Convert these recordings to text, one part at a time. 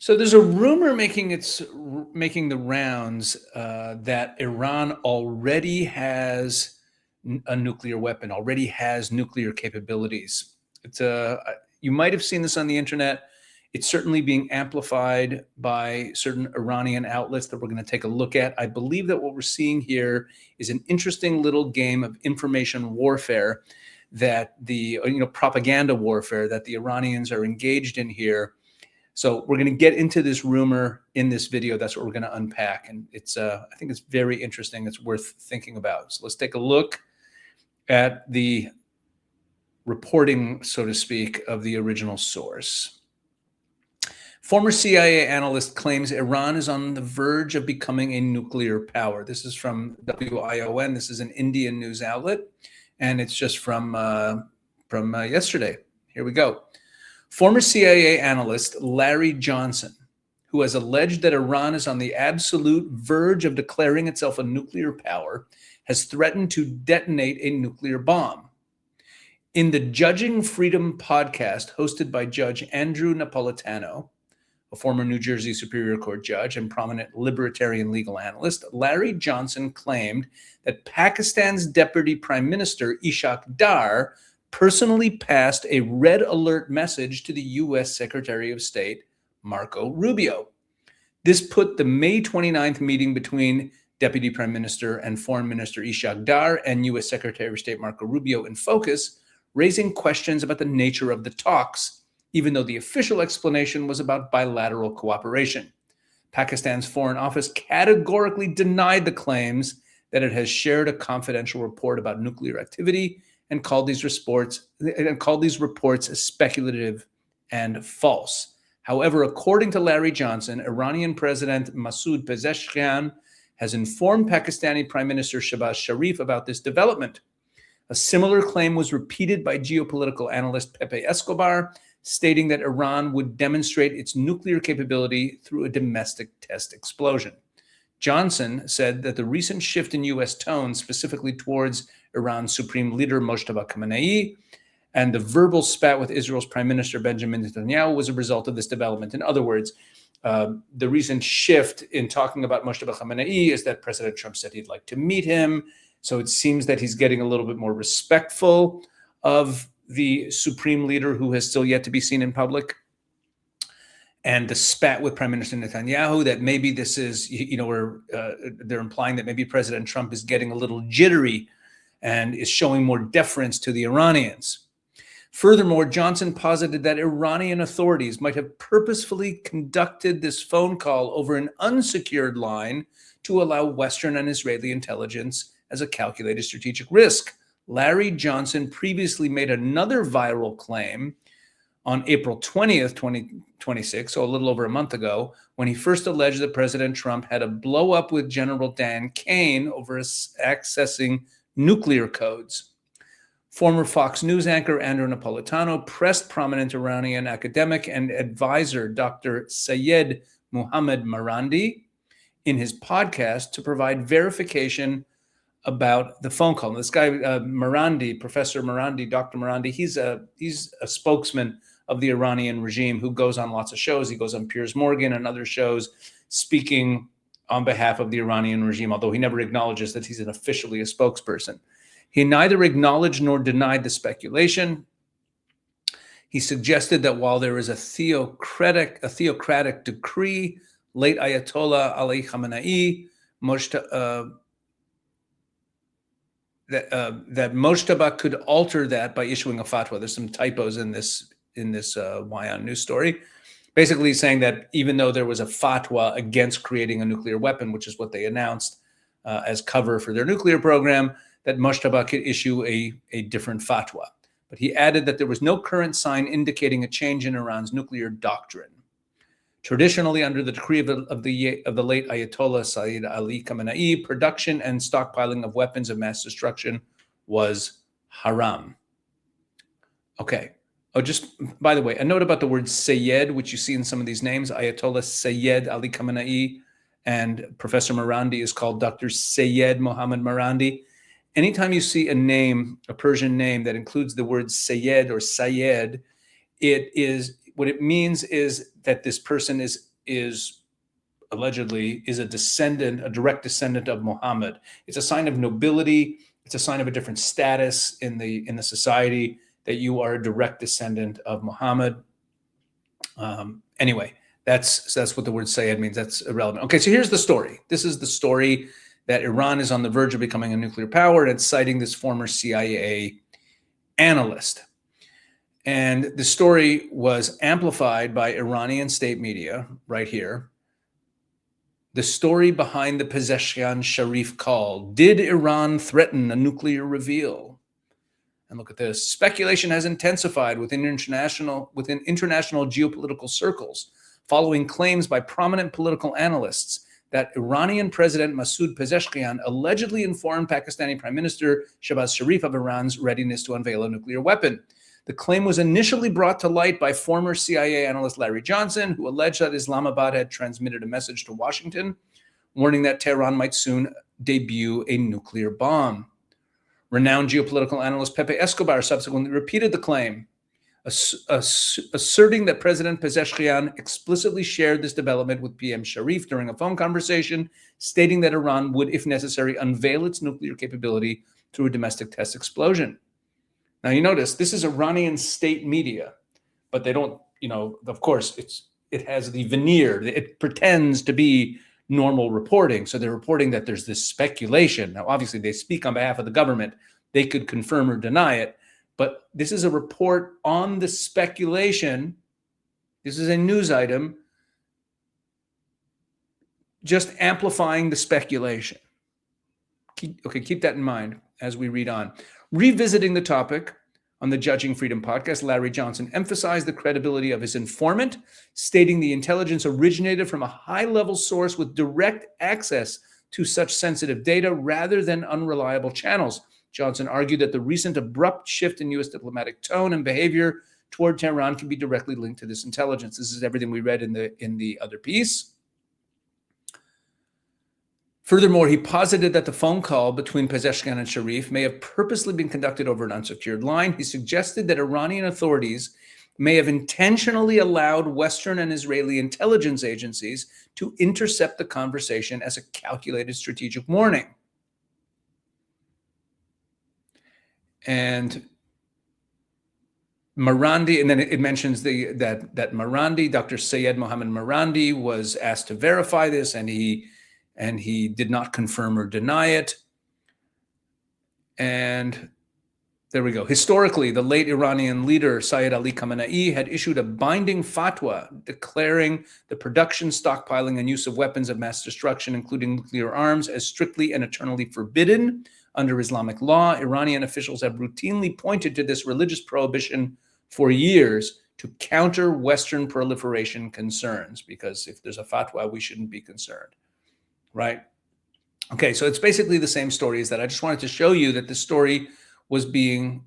So there's a rumor making the rounds that Iran already has a nuclear weapon, already has nuclear capabilities. You might have seen this on the internet. It's certainly being amplified by certain Iranian outlets that we're going to take a look at. I believe that what we're seeing here is an interesting little game of information warfare, that the propaganda warfare that the Iranians are engaged in here. So we're going to get into this rumor in this video. That's what we're going to unpack. And I think it's very interesting. It's worth thinking about. So let's take a look at the reporting, so to speak, of the original source. Former CIA analyst claims Iran is on the verge of becoming a nuclear power. This is from WION. This is an Indian news outlet, and it's just from yesterday. Here we go. Former CIA analyst Larry Johnson, who has alleged that Iran is on the absolute verge of declaring itself a nuclear power, has threatened to detonate a nuclear bomb. In the Judging Freedom podcast hosted by Judge Andrew Napolitano, a former New Jersey Superior Court judge and prominent libertarian legal analyst, Larry Johnson claimed that Pakistan's Deputy Prime Minister Ishaq Dar personally passed a red alert message to the U.S. Secretary of State, Marco Rubio. This put the May 29th meeting between Deputy Prime Minister and Foreign Minister Ishaq Dar and U.S. Secretary of State Marco Rubio in focus, raising questions about the nature of the talks, even though the official explanation was about bilateral cooperation. Pakistan's Foreign Office categorically denied the claims that it has shared a confidential report about nuclear activity and called these reports speculative and false. However, according to Larry Johnson, Iranian President Masoud Pezeshkian has informed Pakistani Prime Minister Shehbaz Sharif about this development. A similar claim was repeated by geopolitical analyst Pepe Escobar, stating that Iran would demonstrate its nuclear capability through a domestic test explosion. Johnson said that the recent shift in U.S. tone, specifically towards Iran's Supreme Leader Mojtaba Khamenei, and the verbal spat with Israel's Prime Minister Benjamin Netanyahu was a result of this development. In other words, the recent shift in talking about Mojtaba Khamenei is that President Trump said he'd like to meet him. So it seems that he's getting a little bit more respectful of the Supreme Leader, who has still yet to be seen in public. And the spat with Prime Minister Netanyahu, that maybe this is, where they're implying that maybe President Trump is getting a little jittery and is showing more deference to the Iranians. Furthermore, Johnson posited that Iranian authorities might have purposefully conducted this phone call over an unsecured line to allow Western and Israeli intelligence as a calculated strategic risk. Larry Johnson previously made another viral claim on April 20th, 2026, so a little over a month ago, when he first alleged that President Trump had a blow up with General Dan Kane over accessing nuclear codes. Former Fox News anchor Andrew Napolitano pressed prominent Iranian academic and advisor Dr. Sayed Mohammad Marandi in his podcast to provide verification about the phone call. This guy, Marandi, Professor Marandi, Dr. Marandi, he's a spokesman of the Iranian regime who goes on lots of shows. He goes on Piers Morgan and other shows speaking on behalf of the Iranian regime, although he never acknowledges that he's officially a spokesperson. He neither acknowledged nor denied the speculation. He suggested that while there is a theocratic decree, late Ayatollah Ali Khamenei, that Mojtaba could alter that by issuing a fatwa. There's some typos in this WION news story, basically saying that even though there was a fatwa against creating a nuclear weapon, which is what they announced as cover for their nuclear program, that Mojtaba could issue a different fatwa. But he added that there was no current sign indicating a change in Iran's nuclear doctrine. Traditionally, under the decree of the late Ayatollah Sayyid Ali Khamenei, production and stockpiling of weapons of mass destruction was haram. Okay. Oh, just by the way, a note about the word Sayyid, which you see in some of these names. Ayatollah Sayyid Ali Khamenei and Professor Marandi is called Dr. Sayed Mohammad Marandi. Anytime you see a name, a Persian name that includes the word Sayyid or Sayed, what it means is that this person is allegedly is a direct descendant of Muhammad. It's a sign of nobility. It's a sign of a different status in the society that you are a direct descendant of Muhammad. Anyway, that's what the word Sayyid means. That's irrelevant. Okay, so here's the story. This is the story that Iran is on the verge of becoming a nuclear power, and it's citing this former CIA analyst. And the story was amplified by Iranian state media right here. The story behind the Pezeshkian Sharif call. Did Iran threaten a nuclear reveal? And look at this. Speculation has intensified within international geopolitical circles following claims by prominent political analysts that Iranian President Masoud Pezeshkian allegedly informed Pakistani Prime Minister Shahbaz Sharif of Iran's readiness to unveil a nuclear weapon. The claim was initially brought to light by former CIA analyst Larry Johnson, who alleged that Islamabad had transmitted a message to Washington, warning that Tehran might soon debut a nuclear bomb. Renowned geopolitical analyst Pepe Escobar subsequently repeated the claim, asserting that President Pezeshkian explicitly shared this development with PM Sharif during a phone conversation, stating that Iran would, if necessary, unveil its nuclear capability through a domestic test explosion. Now, you notice this is Iranian state media, but they don't, of course, it has the veneer. It pretends to be normal reporting. So they're reporting that there's this speculation. Now, obviously, they speak on behalf of the government. They could confirm or deny it. But this is a report on the speculation. This is a news item, just amplifying the speculation. Keep that in mind as we read on. Revisiting the topic on the Judging Freedom podcast, Larry Johnson emphasized the credibility of his informant, stating the intelligence originated from a high-level source with direct access to such sensitive data rather than unreliable channels. Johnson argued that the recent abrupt shift in U.S. diplomatic tone and behavior toward Tehran can be directly linked to this intelligence. This is everything we read in the other piece. Furthermore, he posited that the phone call between Pezeshkian and Sharif may have purposely been conducted over an unsecured line. He suggested that Iranian authorities may have intentionally allowed Western and Israeli intelligence agencies to intercept the conversation as a calculated strategic warning. And Marandi, and then it mentions that Marandi, Dr. Sayed Mohammed Marandi, was asked to verify this, and he did not confirm or deny it. And there we go. Historically, the late Iranian leader Sayyid Ali Khamenei had issued a binding fatwa declaring the production, stockpiling, and use of weapons of mass destruction, including nuclear arms, as strictly and eternally forbidden under Islamic law. Iranian officials have routinely pointed to this religious prohibition for years to counter Western proliferation concerns, because if there's a fatwa, we shouldn't be concerned, right? Okay, so it's basically the same story as that. I just wanted to show you that the story was being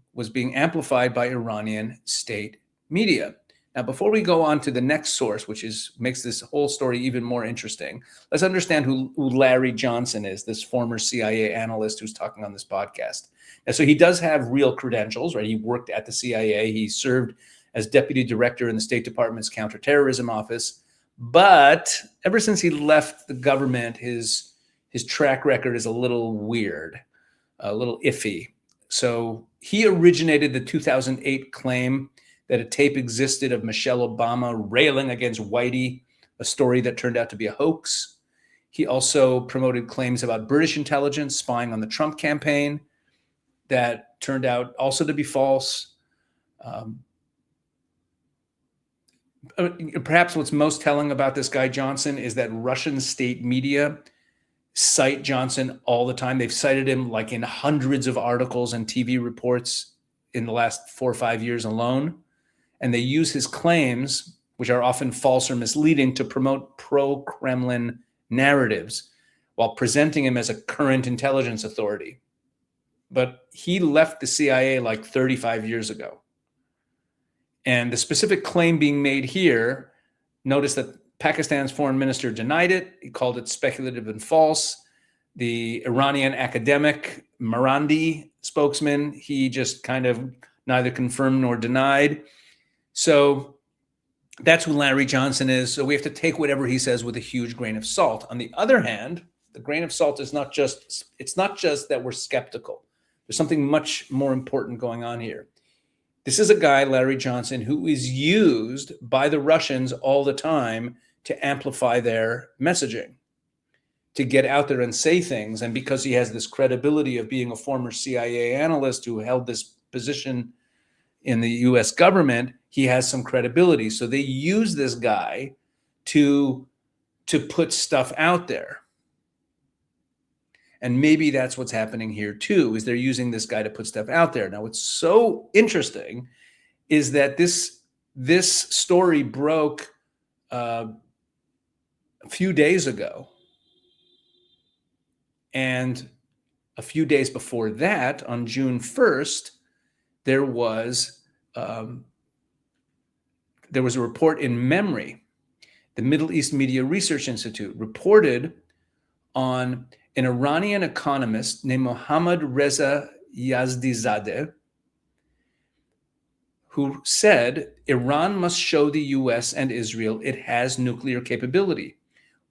amplified by Iranian state media. Now, before we go on to the next source, which makes this whole story even more interesting, let's understand who Larry Johnson is, this former CIA analyst who's talking on this podcast. Now, so he does have real credentials, right? He worked at the CIA. He served as deputy director in the State Department's counterterrorism office. But ever since he left the government, his track record is a little weird, a little iffy. So he originated the 2008 claim that a tape existed of Michelle Obama railing against Whitey, a story that turned out to be a hoax. He also promoted claims about British intelligence spying on the Trump campaign that turned out also to be false. Perhaps what's most telling about this guy Johnson is that Russian state media cite Johnson all the time. They've cited him like in hundreds of articles and TV reports in the last 4 or 5 years alone. And they use his claims, which are often false or misleading, to promote pro-Kremlin narratives while presenting him as a current intelligence authority. But he left the CIA like 35 years ago. And the specific claim being made here, notice that Pakistan's foreign minister denied it. He called it speculative and false. The Iranian academic, Marandi spokesman, he just kind of neither confirmed nor denied. So That's who Larry Johnson is. So we have to take whatever he says with a huge grain of salt. On the other hand, the grain of salt is not just, it's not just that we're skeptical. There's something much more important going on here. This is a guy, Larry Johnson, who is used by the Russians all the time to amplify their messaging, to get out there and say things. And because he has this credibility of being a former CIA analyst who held this position in the US government, he has some credibility. So they use this guy to put stuff out there. And maybe that's what's happening here too, is they're using this guy to put stuff out there. Now, what's so interesting is that this story broke a few days ago. And a few days before that, on June 1st, there was a report in Memory. The Middle East Media Research Institute reported on an Iranian economist named Mohammad Reza Yazdizadeh, who said Iran must show the US and Israel it has nuclear capability.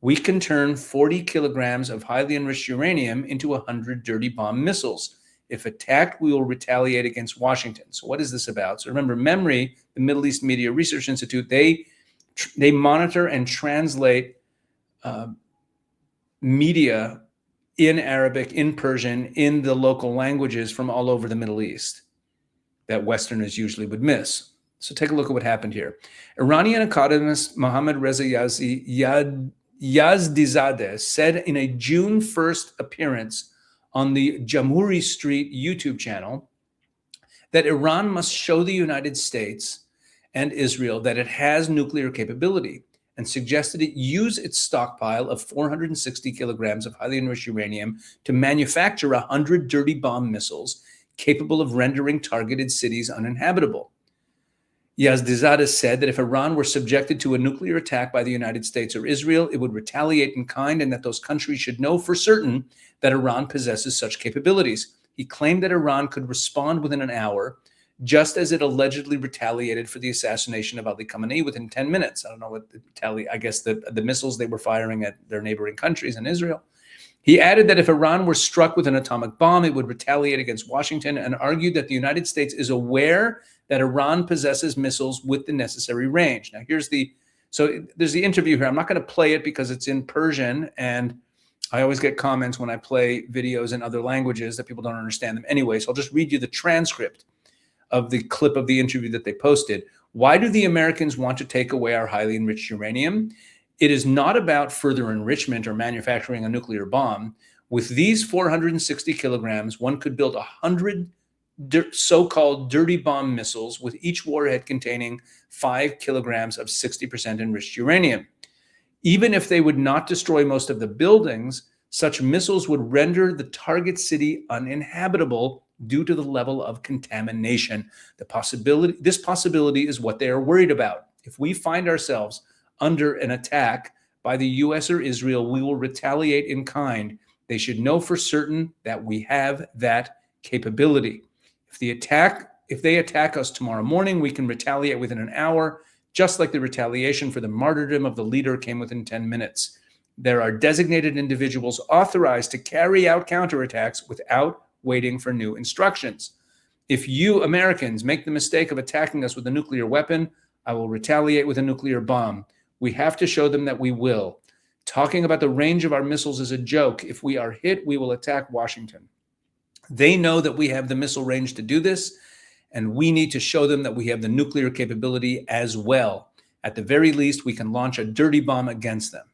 We can turn 40 kilograms of highly enriched uranium into 100 dirty bomb missiles. If attacked, we will retaliate against Washington. So what is this about? So remember, Memory, the Middle East Media Research Institute, they monitor and translate media in Arabic, in Persian, in the local languages from all over the Middle East that Westerners usually would miss. So take a look at what happened here. Iranian economist Mohammad Reza Yazdizadeh said in a June 1st appearance on the Jamhuri Street YouTube channel that Iran must show the United States and Israel that it has nuclear capability, and suggested it use its stockpile of 460 kilograms of highly enriched uranium to manufacture 100 dirty bomb missiles capable of rendering targeted cities uninhabitable. Yazdizadeh said that if Iran were subjected to a nuclear attack by the United States or Israel, it would retaliate in kind, and that those countries should know for certain that Iran possesses such capabilities. He claimed that Iran could respond within an hour, just as it allegedly retaliated for the assassination of Ali Khamenei within 10 minutes. I don't know what I guess the missiles they were firing at their neighboring countries and Israel. He added that if Iran were struck with an atomic bomb, it would retaliate against Washington, and argued that the United States is aware that Iran possesses missiles with the necessary range. Now, there's the interview here. I'm not going to play it because it's in Persian, and I always get comments when I play videos in other languages that people don't understand them anyway. So I'll just read you the transcript of the clip of the interview that they posted. Why do the Americans want to take away our highly enriched uranium? It is not about further enrichment or manufacturing a nuclear bomb. With these 460 kilograms, one could build 100 so-called dirty bomb missiles, with each warhead containing 5 kilograms of 60% enriched uranium. Even if they would not destroy most of the buildings, such missiles would render the target city uninhabitable due to the level of contamination. This possibility is what they are worried about. If we find ourselves under an attack by the US or Israel, we will retaliate in kind. They should know for certain that we have that capability. If they attack us tomorrow morning, we can retaliate within an hour, just like the retaliation for the martyrdom of the leader came within 10 minutes. There are designated individuals authorized to carry out counterattacks without waiting for new instructions. If you Americans make the mistake of attacking us with a nuclear weapon, I will retaliate with a nuclear bomb. We have to show them that we will. Talking about the range of our missiles is a joke. If we are hit, we will attack Washington. They know that we have the missile range to do this, and we need to show them that we have the nuclear capability as well. At the very least, we can launch a dirty bomb against them.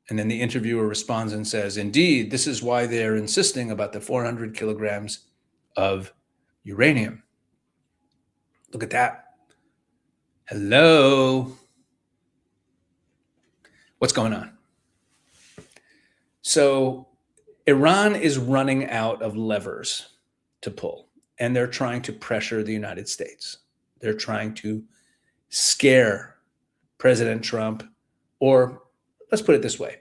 And then the interviewer responds and says, indeed, this is why they're insisting about the 400 kilograms of uranium. Look at that. Hello. What's going on? So Iran is running out of levers to pull, and they're trying to pressure the United States. They're trying to scare President Trump, or let's put it this way.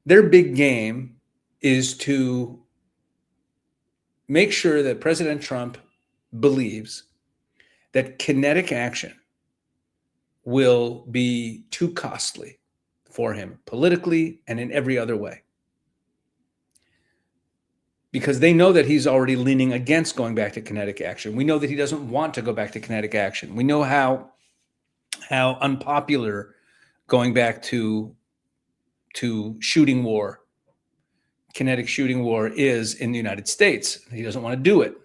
Their big game is to make sure that President Trump believes that kinetic action will be too costly for him politically and in every other way. Because they know that he's already leaning against going back to kinetic action. We know that he doesn't want to go back to kinetic action. We know how unpopular going back to shooting war, kinetic shooting war is in the United States. He doesn't want to do it.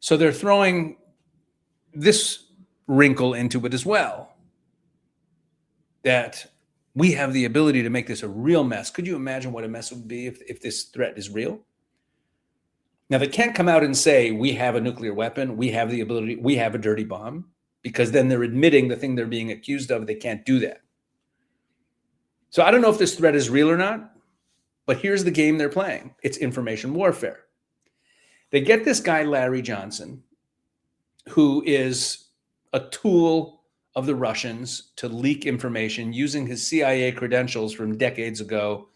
So they're throwing this wrinkle into it as well, that we have the ability to make this a real mess. Could you imagine what a mess would be if this threat is real? Now, they can't come out and say, we have a nuclear weapon, we have the ability, we have a dirty bomb, because then they're admitting the thing they're being accused of. They can't do that. So I don't know if this threat is real or not, but here's the game they're playing. It's information warfare. They get this guy, Larry Johnson, who is a tool of the Russians to leak information using his CIA credentials from decades ago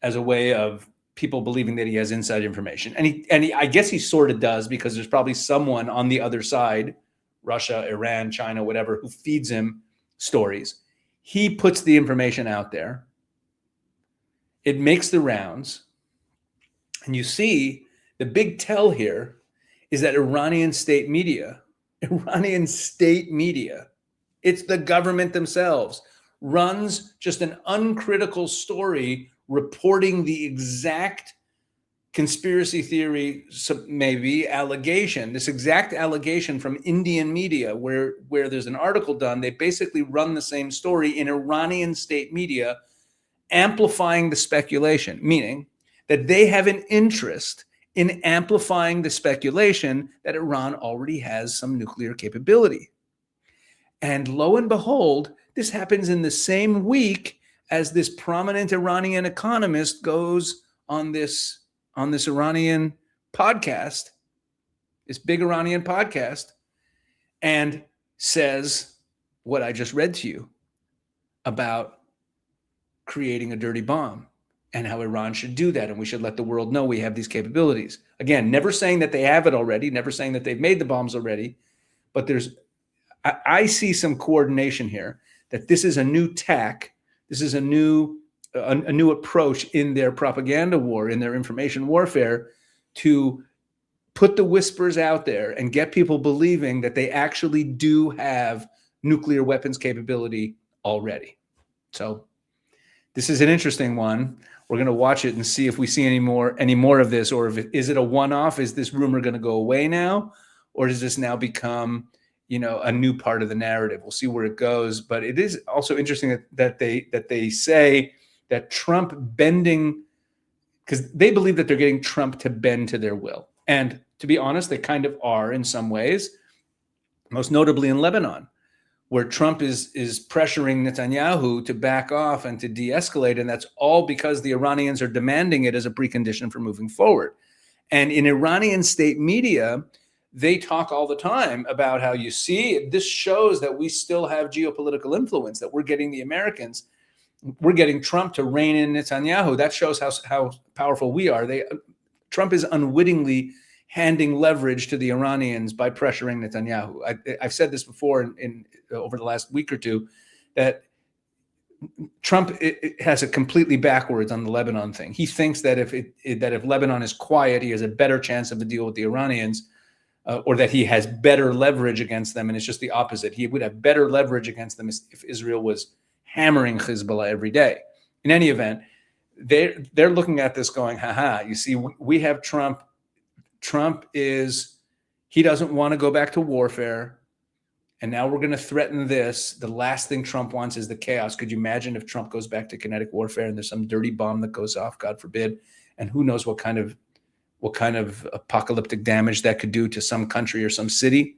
as a way of people believing that he has inside information. And he I guess he sort of does, because there's probably someone on the other side, Russia, Iran, China, whatever, who feeds him stories. He puts the information out there. It makes the rounds. And you see the big tell here is that Iranian state media, it's the government themselves, runs just an uncritical story reporting the exact conspiracy theory, maybe allegation, this exact allegation from Indian media where there's an article done. They basically run the same story in Iranian state media, amplifying the speculation, meaning that they have an interest in amplifying the speculation that Iran already has some nuclear capability. And lo and behold, this happens in the same week as this prominent Iranian economist goes on this Iranian podcast, this big Iranian podcast, and says what I just read to you about creating a dirty bomb and how Iran should do that. And we should let the world know we have these capabilities. Again, never saying that they have it already, never saying that they've made the bombs already, but I see some coordination here, that this is a new tack. This is a new approach in their propaganda war, in their information warfare, to put the whispers out there and get people believing that they actually do have nuclear weapons capability already. So this is an interesting one. We're going to watch it and see if we see any more of this, or is it a one-off? Is this rumor going to go away now, or does this now become a new part of the narrative? We'll see where it goes. But it is also interesting that they say that Trump bending, because they believe that they're getting Trump to bend to their will. And to be honest, they kind of are in some ways, most notably in Lebanon, where Trump is pressuring Netanyahu to back off and to de-escalate. And that's all because the Iranians are demanding it as a precondition for moving forward. And in Iranian state media, they talk all the time about how, you see, this shows that we still have geopolitical influence, that we're getting the Americans, we're getting Trump to rein in Netanyahu. That shows how powerful we are. Trump is unwittingly handing leverage to the Iranians by pressuring Netanyahu. I've said this before in over the last week or two, that Trump has it completely backwards on the Lebanon thing. He thinks that if Lebanon is quiet, he has a better chance of a deal with the Iranians. Or that he has better leverage against them, and it's just the opposite. He would have better leverage against them if Israel was hammering Hezbollah every day. In any event, they're looking at this going, you see, we have Trump. He doesn't want to go back to warfare, and now we're going to threaten this. The last thing Trump wants is the chaos. Could you imagine if Trump goes back to kinetic warfare and there's some dirty bomb that goes off, God forbid, and who knows what kind of apocalyptic damage that could do to some country or some city.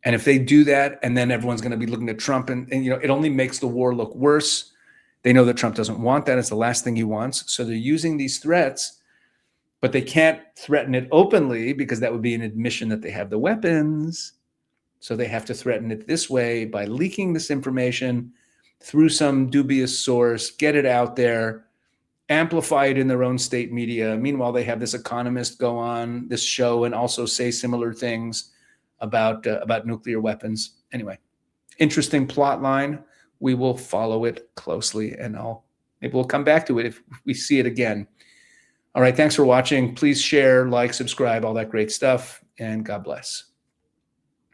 And if they do that, and then everyone's going to be looking at Trump, and it only makes the war look worse. They know that Trump doesn't want that. It's the last thing he wants. So they're using these threats, but they can't threaten it openly because that would be an admission that they have the weapons. So they have to threaten it this way, by leaking this information through some dubious source, get it out there, amplify it in their own state media. Meanwhile, they have this economist go on this show and also say similar things. about nuclear weapons. Anyway, interesting plot line. We will follow it closely, and maybe we'll come back to it if we see it again. All right, thanks for watching. Please share, like, subscribe, all that great stuff, and God bless.